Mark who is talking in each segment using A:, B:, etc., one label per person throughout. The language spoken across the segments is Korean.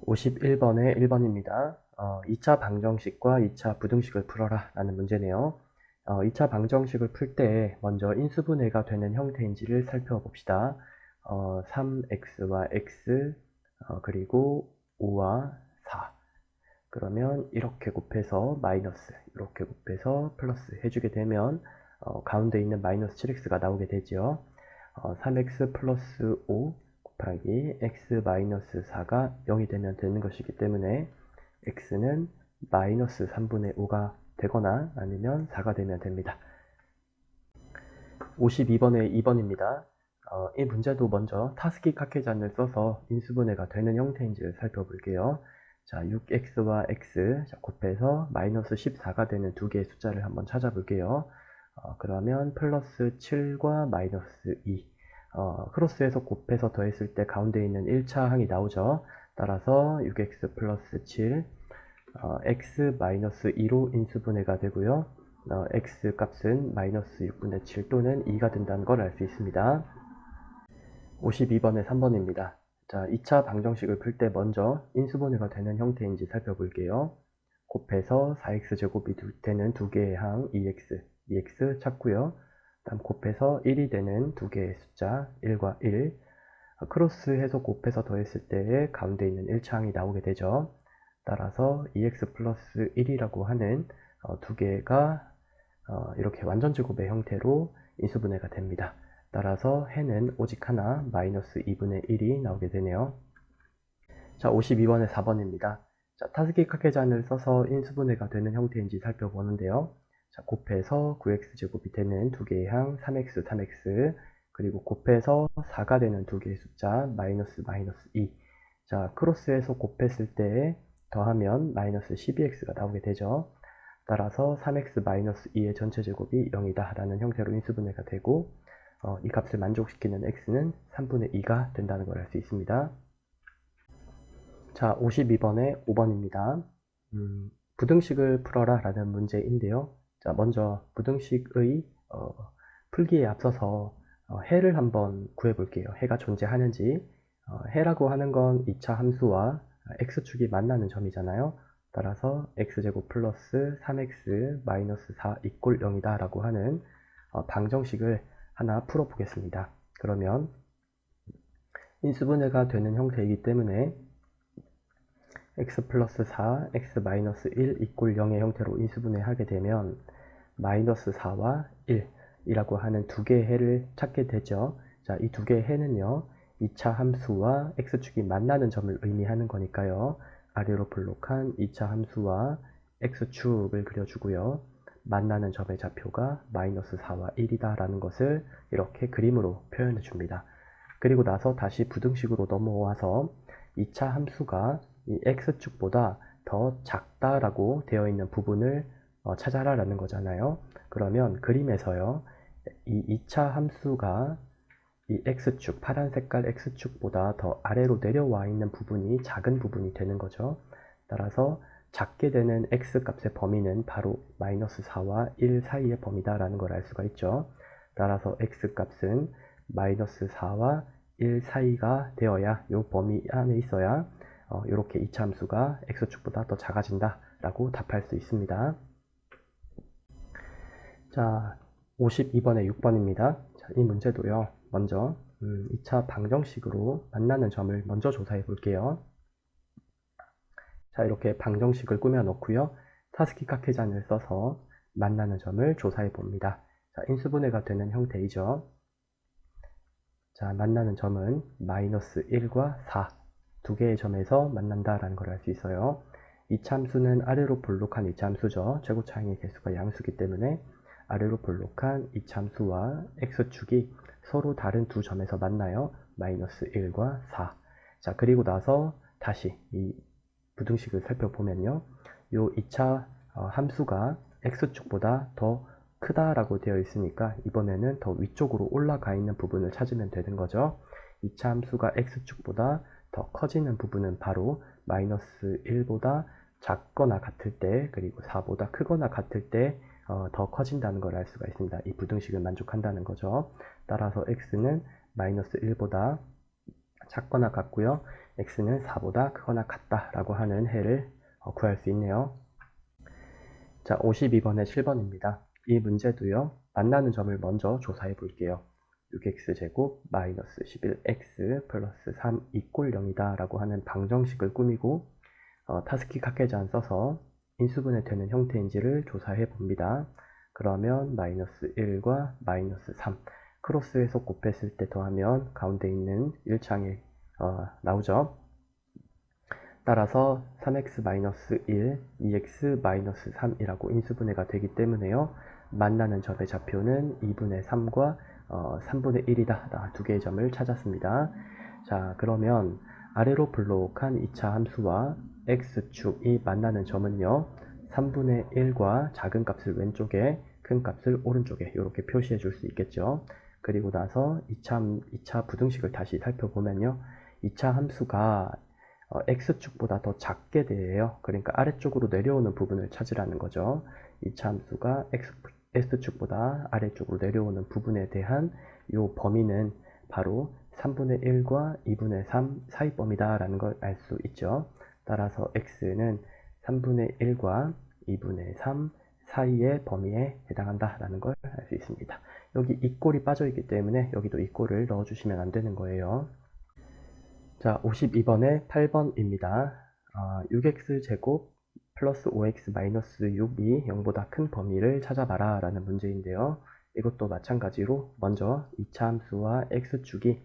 A: 51번의 1번입니다. 2차 방정식과 2차 부등식을 풀어라 라는 문제네요. 2차 방정식을 풀 때 먼저 인수분해가 되는 형태인지를 살펴봅시다. 3x와 x 그리고 5와 4 그러면 이렇게 곱해서 마이너스 이렇게 곱해서 플러스 해주게 되면 가운데 있는 마이너스 7x가 나오게 되죠. 3x 플러스 5 곱하기 x 마이너스 4가 0이 되면 되는 것이기 때문에 x는 마이너스 3분의 5가 되거나 아니면 4가 되면 됩니다. 52번의 2번입니다. 이 문제도 먼저 타스키 카케잔을 써서 인수분해가 되는 형태인지를 살펴볼게요. 자, 6x와 x 곱해서 마이너스 14가 되는 두 개의 숫자를 한번 찾아볼게요. 그러면 플러스 7과 마이너스 2 크로스해서 곱해서 더했을 때 가운데 있는 1차 항이 나오죠. 따라서 6x 플러스 7 x 마이너스 2로 인수분해가 되고요. x 값은 마이너스 6분의 7 또는 2가 된다는 걸 알 수 있습니다. 52번의 3번입니다. 자, 2차 방정식을 풀 때 먼저 인수분해가 되는 형태인지 살펴볼게요. 곱해서 4x제곱이 되는 두 개의 항 2x 찾고요. 다음 곱해서 1이 되는 두 개의 숫자 1과 1 크로스해서 곱해서 더했을 때 가운데 있는 1차항이 나오게 되죠. 따라서 2x 플러스 1이라고 하는 두 개가 이렇게 완전제곱의 형태로 인수분해가 됩니다. 따라서 해는 오직 하나 마이너스 2분의 1이 나오게 되네요. 자, 52번의 4번입니다. 자, 타스키 카케잔을 써서 인수분해가 되는 형태인지 살펴보는데요. 자, 곱해서 9x제곱이 되는 두 개의 항 3x 그리고 곱해서 4가 되는 두 개의 숫자 마이너스 2 자, 크로스해서 곱했을 때 더하면 마이너스 12x가 나오게 되죠. 따라서 3x 마이너스 2의 전체 제곱이 0이다 라는 형태로 인수분해가 되고 이 값을 만족시키는 x는 3분의 2가 된다는 걸 알 수 있습니다. 자, 52번의 5번입니다. 부등식을 풀어라 라는 문제인데요. 자, 먼저 부등식의 풀기에 앞서서 해를 한번 구해볼게요. 해가 존재하는지. 해라고 하는 건 2차 함수와 x축이 만나는 점이잖아요. 따라서 x제곱 플러스 3x 마이너스 4 이꼴 0이다 라고 하는 방정식을 하나 풀어보겠습니다. 그러면 인수분해가 되는 형태이기 때문에 x 플러스 4, x 마이너스 1 이꼴 0의 형태로 인수분해하게 되면 마이너스 4와 1이라고 하는 두 개의 해를 찾게 되죠. 자, 이 두 개의 해는요. 2차 함수와 x축이 만나는 점을 의미하는 거니까요. 아래로 볼록한 2차 함수와 x축을 그려주고요. 만나는 점의 좌표가 마이너스 4와 1이다 라는 것을 이렇게 그림으로 표현해 줍니다. 그리고 나서 다시 부등식으로 넘어와서 2차 함수가 이 x축보다 더 작다라고 되어 있는 부분을 찾아라 라는 거잖아요. 그러면 그림에서요. 이 2차 함수가 이 x축, 파란 색깔 x축보다 더 아래로 내려와 있는 부분이 작은 부분이 되는 거죠. 따라서 작게 되는 x 값의 범위는 바로 마이너스 4와 1 사이의 범위다 라는 걸 알 수가 있죠. 따라서 x 값은 마이너스 4와 1 사이가 되어야 이 범위 안에 있어야 이렇게 2차 함수가 x축보다 더 작아진다 라고 답할 수 있습니다. 자, 52번의 6번입니다. 자, 이 문제도요. 먼저 2차 방정식으로 만나는 점을 먼저 조사해 볼게요. 자, 이렇게 방정식을 꾸며 놓고요. 타스키 카케잔을 써서 만나는 점을 조사해 봅니다. 자, 인수분해가 되는 형태이죠. 자, 만나는 점은 마이너스 1과 4 두 개의 점에서 만난다라는 걸 알 수 있어요. 이참수는 아래로 볼록한 이참수죠. 최고차항의 개수가 양수기 때문에 아래로 볼록한 이참수와 x축이 서로 다른 두 점에서 만나요. 마이너스 1과 4. 자, 그리고 나서 다시 이 부등식을 살펴보면요. 요 2차 함수가 x축보다 더 크다라고 되어 있으니까 이번에는 더 위쪽으로 올라가 있는 부분을 찾으면 되는 거죠. 2차 함수가 x축보다 더 커지는 부분은 바로 마이너스 1보다 작거나 같을 때 그리고 4보다 크거나 같을 때 더 커진다는 걸 알 수가 있습니다. 이 부등식을 만족한다는 거죠. 따라서 x는 마이너스 1보다 작거나 같고요. x는 4보다 크거나 같다 라고 하는 해를 구할 수 있네요. 자, 52번에 7번입니다. 이 문제도요, 만나는 점을 먼저 조사해 볼게요. 6x제곱 마이너스 11x 플러스 3 이꼴 0이다 라고 하는 방정식을 꾸미고 타스키 카케잔 써서 인수분해 되는 형태인지를 조사해 봅니다. 그러면 마이너스 1과 마이너스 3 크로스해서 곱했을 때 더하면 가운데 있는 1창에 나오죠. 따라서 3x-1, 2x-3이라고 인수분해가 되기 때문에요. 만나는 점의 좌표는 2분의 3과 3분의 1이다. 두 개의 점을 찾았습니다. 자, 그러면 아래로 블록한 2차 함수와 x축이 만나는 점은요. 3분의 1과 작은 값을 왼쪽에, 큰 값을 오른쪽에 이렇게 표시해 줄 수 있겠죠. 그리고 나서 2차 부등식을 다시 살펴보면요. 2차 함수가 x축보다 더 작게 돼요. 그러니까 아래쪽으로 내려오는 부분을 찾으라는 거죠. 2차 함수가 x축보다 아래쪽으로 내려오는 부분에 대한 이 범위는 바로 3분의 1과 2분의 3 사이 범위다 라는 걸 알 수 있죠. 따라서 x는 3분의 1과 2분의 3 사이의 범위에 해당한다 라는 걸 알 수 있습니다. 여기 이꼴이 빠져 있기 때문에 여기도 이꼴을 넣어 주시면 안 되는 거예요. 자, 52번에 8번입니다. 6x제곱 플러스 5x 마이너스 6이 0보다 큰 범위를 찾아봐라 라는 문제인데요. 이것도 마찬가지로 먼저 2차 함수와 x축이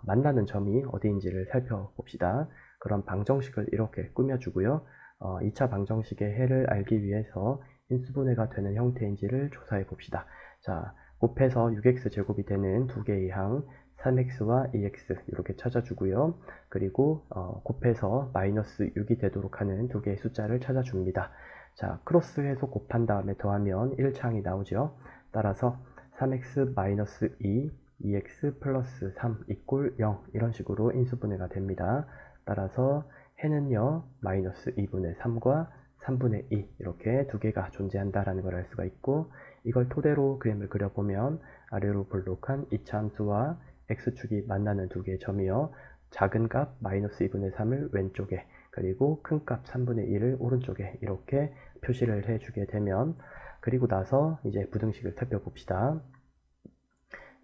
A: 만나는 점이 어디인지를 살펴봅시다. 그럼 방정식을 이렇게 꾸며주고요. 2차 방정식의 해를 알기 위해서 인수분해가 되는 형태인지를 조사해 봅시다. 자, 곱해서 6x제곱이 되는 두 개의 항 3x와 2x 이렇게 찾아주고요. 그리고 곱해서 마이너스 6이 되도록 하는 두 개의 숫자를 찾아줍니다. 자, 크로스해서 곱한 다음에 더하면 1창이 나오죠. 따라서 3x 마이너스 2, 2x 플러스 3 이꼴 0 이런 식으로 인수분해가 됩니다. 따라서 해는요 마이너스 2분의 3과 3분의 2 이렇게 두 개가 존재한다라는 걸 알 수가 있고, 이걸 토대로 그림을 그려보면 아래로 블록한 2차 함수와 x축이 만나는 두 개의 점이요. 작은 값 마이너스 2분의 3을 왼쪽에, 그리고 큰 값 3분의 1을 오른쪽에 이렇게 표시를 해주게 되면, 그리고 나서 이제 부등식을 살펴봅시다.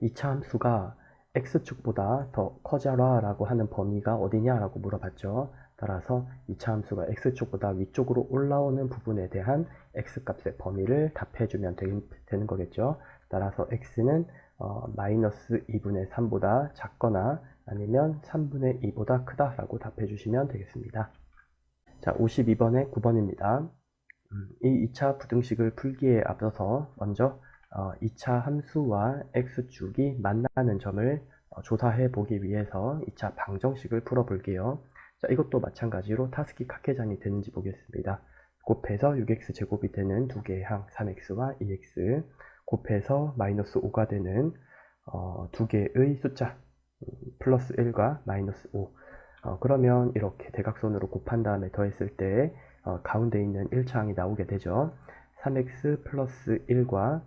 A: 2차 함수가 x축보다 더 커져라 라고 하는 범위가 어디냐 라고 물어봤죠. 따라서 2차 함수가 x축보다 위쪽으로 올라오는 부분에 대한 x값의 범위를 답해주면 되는 거겠죠. 따라서 x는 마이너스 2분의 3보다 작거나 아니면 3분의 2보다 크다 라고 답해 주시면 되겠습니다. 자, 52번에 9번입니다. 이 2차 부등식을 풀기에 앞서서 먼저 2차 함수와 x축이 만나는 점을 조사해 보기 위해서 2차 방정식을 풀어 볼게요. 자, 이것도 마찬가지로 타스키 카케잔이 되는지 보겠습니다. 곱해서 6x제곱이 되는 두 개의 항 3x와 2x 곱해서 마이너스 5가 되는 두 개의 숫자 플러스 1과 마이너스 5. 그러면 이렇게 대각선으로 곱한 다음에 더했을 때 가운데 있는 1차항이 나오게 되죠. 3x 플러스 1과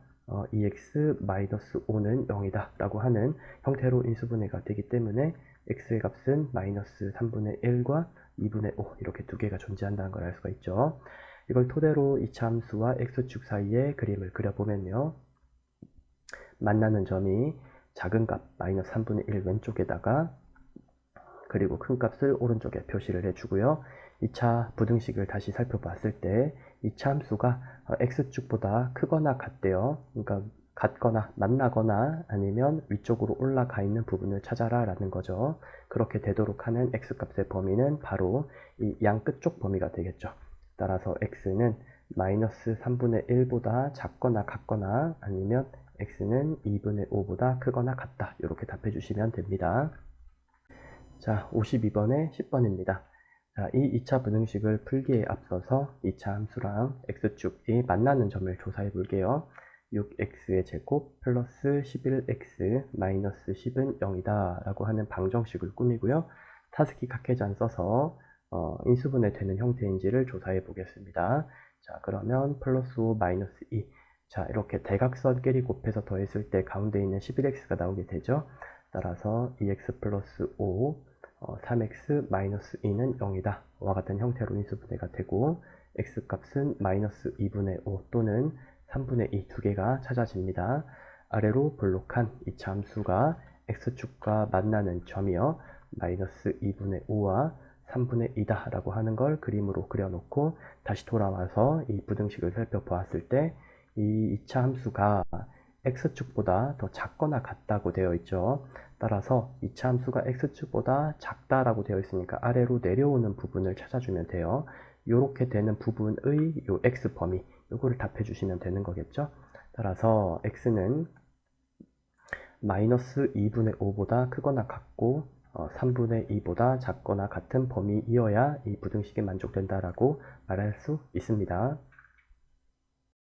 A: 2x 마이너스 5는 0이다 라고 하는 형태로 인수분해가 되기 때문에 x의 값은 마이너스 3분의 1과 2분의 5 이렇게 두 개가 존재한다는 걸 알 수가 있죠. 이걸 토대로 2차 함수와 x축 사이에 그림을 그려보면요. 만나는 점이 작은 값 마이너스 3분의 1 왼쪽에다가, 그리고 큰 값을 오른쪽에 표시를 해주고요. 2차 부등식을 다시 살펴봤을 때 2차 함수가 x축보다 크거나 같대요. 그러니까 같거나 만나거나 아니면 위쪽으로 올라가 있는 부분을 찾아라 라는 거죠. 그렇게 되도록 하는 x값의 범위는 바로 이 양 끝쪽 범위가 되겠죠. 따라서 x는 마이너스 3분의 1보다 작거나 같거나 아니면 x는 2분의 5보다 크거나 같다. 이렇게 답해 주시면 됩니다. 자, 52번에 10번입니다. 자, 이 2차 부등식을 풀기에 앞서서 2차 함수랑 x축이 만나는 점을 조사해 볼게요. 6x의 제곱 플러스 11x 마이너스 10은 0이다 라고 하는 방정식을 꾸미고요. 타스키 카케잔 써서 인수분해 되는 형태인지를 조사해 보겠습니다. 자, 그러면 플러스 5 마이너스 2. 자, 이렇게 대각선끼리 곱해서 더했을 때 가운데 있는 11x가 나오게 되죠. 따라서 2x 플러스 5 3x-2는 0이다. 와 같은 형태로 인수분해가 되고 x값은 마이너스 2분의 5 또는 3분의 2 두 개가 찾아집니다. 아래로 볼록한 이차 함수가 x축과 만나는 점이요. 마이너스 2분의 5와 3분의 2다 라고 하는 걸 그림으로 그려놓고 다시 돌아와서 이 부등식을 살펴보았을 때 이 2차 함수가 x축보다 더 작거나 같다고 되어 있죠. 따라서 2차 함수가 x축보다 작다라고 되어 있으니까 아래로 내려오는 부분을 찾아주면 돼요. 이렇게 되는 부분의 요 x 범위, 요거를 답해 주시면 되는 거겠죠. 따라서 x는 마이너스 2분의 5보다 크거나 같고 3분의 2보다 작거나 같은 범위이어야 이 부등식이 만족된다라고 말할 수 있습니다.